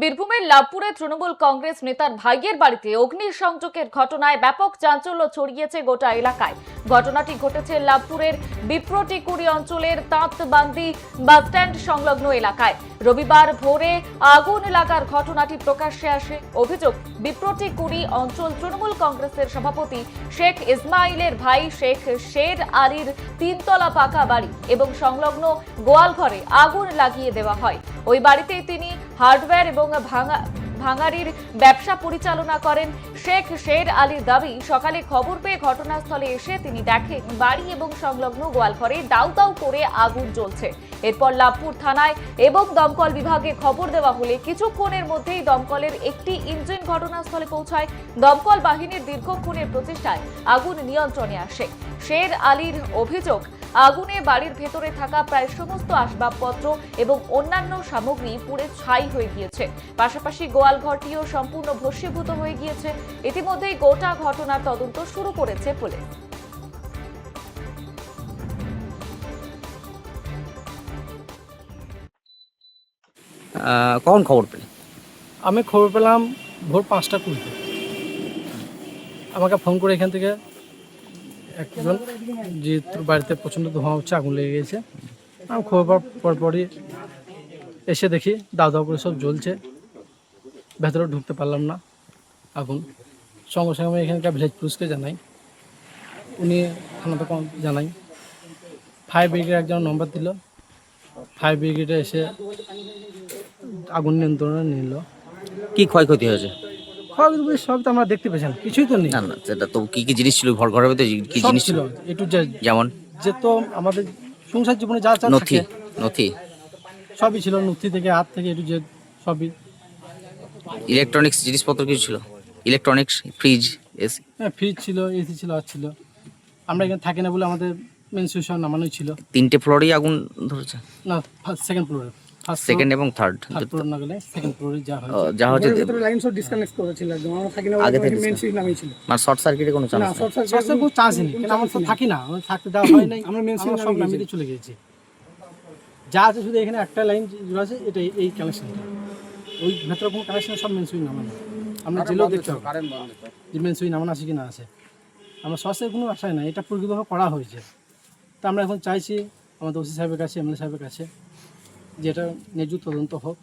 বীরভূমের লাভপুরে তৃণমূল কংগ্রেস নেতার ভাইয়ের বাড়িতে অগ্নিসংযোগের ঘটনায় ব্যাপক চাঞ্চল্য ছড়িয়েছে গোটা এলাকায়। ঘটনাটি ঘটেছে লাভপুরের বিপ্রটিকুড়ি অঞ্চলের তাঁতবান্দি বাসস্ট্যান্ড সংলগ্ন এলাকায়। রবিবার ভোরে আগুন লাগার ঘটনাটি প্রকাশ্যে আসে। অভিযোগ, বিপ্রটিকুড়ি অঞ্চল তৃণমূল কংগ্রেসের সভাপতি শেখ ইসমাইলের ভাই শেখ শের আলীর তিনতলা পাকা বাড়ি এবং সংলগ্ন গোয়ালঘরে আগুন লাগিয়ে দেওয়া হয়। ওই বাড়িতেই তিনি হার্ডওয়্যার এবং ভাঙাড়ির ব্যবসা পরিচালনা করেন। শেখ শের আলীর দাবি, সকালে খবর পেয়ে ঘটনাস্থলে এসে তিনি দেখেন বাড়ি এবং সংলগ্ন গোয়ালঘরে দাউ দাউ করে আগুন জ্বলছে। এরপর লাভপুর থানায় এবং দমকল বিভাগে খবর দেওয়া হলে কিছুক্ষণের মধ্যেই দমকলের একটি ইঞ্জিন ঘটনাস্থলে পৌঁছায়। দমকল বাহিনীর দীর্ঘক্ষণের প্রচেষ্টায় আগুন নিয়ন্ত্রণে আসে। শের আলীর অভিযোগ, আগুনে বাড়ির ভেতরে থাকা প্রায় সমস্ত আসবাবপত্র এবং অন্যান্য সামগ্রী পুড়ে ছাই হয়ে গিয়েছে। পাশাপাশি গোয়ালঘরটিও সম্পূর্ণ ভস্মীভূত হয়ে গিয়েছে। ইতিমধ্যেই গোটা ঘটনার তদন্ত শুরু করেছে পুলিশ। কখন খবর পেলে? আমি খবর পেলাম ভোর 5টা 20-তে। আমাকে ফোন করে এখান থেকে একজন, যে তোর বাড়িতে প্রচণ্ড ধোঁয়া হচ্ছে, আগুন লেগে গেছে। আমি খবর পাওয়ার পরই এসে দেখি দাউ দাউ করে সব জ্বলছে। ভেতরে ঢুকতে পারলাম না। আগুন সঙ্গে সঙ্গে আমি এখানকার ভিলেজ পুলিশকে জানাই, উনি থানাতে জানাই। ফায়ার ব্রিগেড একজন নম্বর দিল, ফায়ার ব্রিগেডে এসে আগুন নিয়ন্ত্রণে নিল। কি ক্ষয়ক্ষতি হয়েছে? ক্ষয়ক্ষতি সব তো আমরা দেখতে পেয়েছেন, কিছুই তো নেই। না না, সেটা তো কি কি জিনিস ছিল ঘরের ভিতরে? কি সব জিনিস ছিল, একটু যেমন যে তো আমাদের সংসার জীবনে যা যা নথি থাকে নথি সবই ছিল, নথি থেকে হাত থেকে একটু যে সবই। ইলেকট্রনিক্স জিনিসপত্র কিছু ছিল? Electronics, fridge, AC? হ্যাঁ, ফ্রিজ ছিল, এসি ছিল, আর ছিল। আমরা এখানে থাকি না বলে আমাদের মেন সুইচ নামানোই ছিল। 3টে ফ্লোরেই আগুন ধরেছে? না, সেকেন্ড ফ্লোরে, সেকেন্ড এবং থার্ড ফ্লোর না গেলে সেকেন্ড ফ্লোরে যা হয়। যা হচ্ছে লাইন সব ডিসকানেক্ট করেছিল একদম, আমরা থাকি না আগে থেকে মেন সুইচ নামিয়েছিল। মানে শর্ট সার্কিটে কোনো চান্স না, নেই? শর্ট সার্কিট সবসময় কোনো চান্স নেই, কারণ আমরা তো থাকি না, আমরা থাকতে দেওয়া হয় নাই। আমরা মেন সুইচ আমরা সব নামিয়ে চলে গেছি। যা আছে শুধু এখানে একটা লাইন আছে, এটা এই কানেকশনটা। ওই ভেতরে কোনো কানেকশন, সব মেন সুইচ নামানো। আমরা জেলেও দেখতে হবে যে মেন সুইচ নামানো আছে কি না আছে। আমরা সস্তায় কোনো আশায় না, এটা প্রকৃতভাবে করা হয়েছে। তা আমরা এখন চাইছি আমাদের ওসি সাহেবের কাছে, এমএলএ সাহেবের কাছে, যে এটা ন্যায্য তদন্ত হোক।